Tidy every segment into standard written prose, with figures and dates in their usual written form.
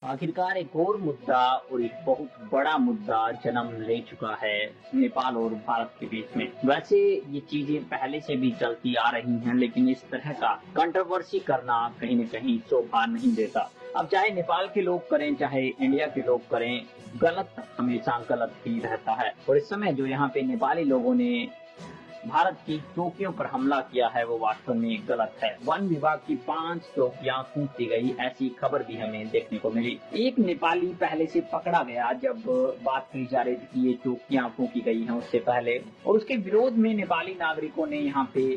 आखिरकार एक और मुद्दा और एक बहुत बड़ा मुद्दा जन्म ले चुका है नेपाल और भारत के बीच में। वैसे ये चीजें पहले से भी चलती आ रही हैं, लेकिन इस तरह का कंट्रोवर्सी करना कहीं न कहीं शोभा नहीं देता। अब चाहे नेपाल के लोग करें, चाहे इंडिया के लोग करें, गलत हमेशा गलत ही रहता है। और इस समय जो यहाँ पे नेपाली लोगों ने भारत की चौकियों पर हमला किया है वो वास्तव में गलत है। वन विभाग की 5 चौकियां फूंक दी गई, ऐसी खबर भी हमें देखने को मिली। एक नेपाली पहले से पकड़ा गया जब बात की जा रही थी कि ये चौकियां फूंकी गई हैं उससे पहले, और उसके विरोध में नेपाली नागरिकों ने यहाँ पे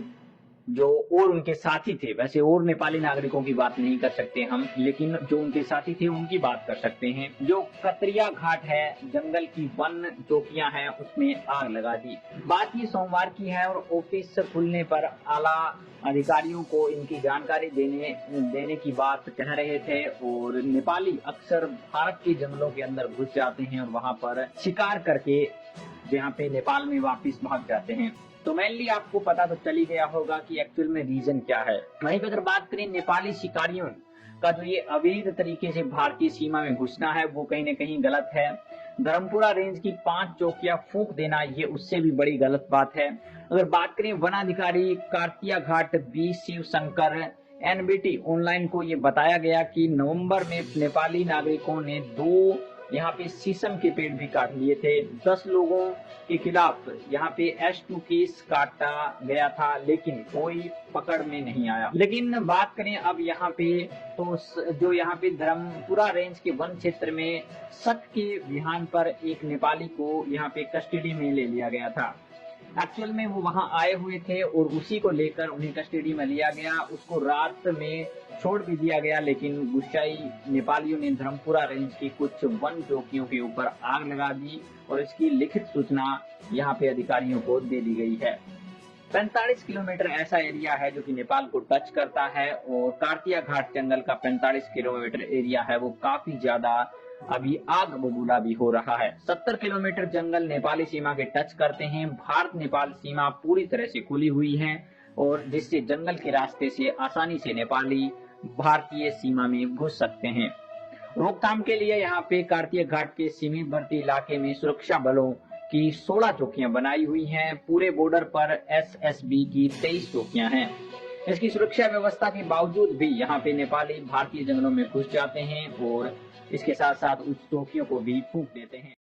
जो और उनके साथी थे, वैसे और नेपाली नागरिकों की बात नहीं कर सकते हम, लेकिन जो उनके साथी थे उनकी बात कर सकते हैं। जो कतरिया घाट है, जंगल की वन चौकियां हैं, उसमें आग लगा दी। बात ये सोमवार की है और ऑफिस खुलने पर आला अधिकारियों को इनकी जानकारी देने की बात कह रहे थे। और नेपाली अक्सर भारत के जंगलों के अंदर घुस जाते हैं और वहां पर शिकार करके यहाँ पे नेपाल में वापस भाग जाते हैं। तो मेनली आपको पता तो चल ही गया होगा कि एक्चुअल में रीजन क्या है। वहीं पर अगर बात करें नेपाली शिकारियों का, जो ये अवैध तरीके से भारतीय सीमा में घुसना है वो कहीं न कहीं गलत है। धर्मपुरा रेंज की 5 चौकियां फूंक देना ये उससे भी बड़ी गलत बात है। अगर बात करें वनाधिकारी Kartiya Ghat B Shiv Shankar NBT online को ये बताया गया कि नवंबर में नेपाली नागरिकों ने 2 यहाँ पे शीशम के पेड़ भी काट लिए थे। 10 लोगों के खिलाफ यहाँ पे S2 केस काटा गया था, लेकिन कोई पकड़ में नहीं आया। लेकिन बात करें अब यहाँ पे, तो जो यहाँ पे धर्मपुरा रेंज के वन क्षेत्र में शक के विहान पर एक नेपाली को यहाँ पे कस्टडी में ले लिया गया था। एक्चुअल में वो वहां आए हुए थे और उसी को लेकर उन्हें कस्टडी में लिया गया। उसको रात में छोड़ भी दिया गया, लेकिन गुस्साई नेपालियों ने धर्मपुरा रेंज की कुछ वन चौकियों के ऊपर आग लगा दी और इसकी लिखित सूचना यहाँ पे अधिकारियों को दे दी गई है। 45 किलोमीटर ऐसा एरिया है जो कि नेपाल को टच करता है, और कार्तिया घाट जंगल का 45 किलोमीटर एरिया है वो काफी ज्यादा अभी आग बबूला भी हो रहा है। 70 किलोमीटर जंगल नेपाली सीमा के टच करते हैं। भारत नेपाल सीमा पूरी तरह से खुली हुई है और जिससे जंगल के रास्ते से आसानी से नेपाली भारतीय सीमा में घुस सकते हैं। रोकथाम के लिए यहाँ पे कार्तिया घाट के सीमावर्ती इलाके में सुरक्षा बलों की 16 चौकियां बनाई हुई हैं। पूरे बॉर्डर पर एसएसबी की 23 चौकियां हैं। इसकी सुरक्षा व्यवस्था के बावजूद भी यहाँ पे नेपाली भारतीय जंगलों में घुस जाते हैं और इसके साथ साथ उस चौकियों को भी फूंक देते हैं।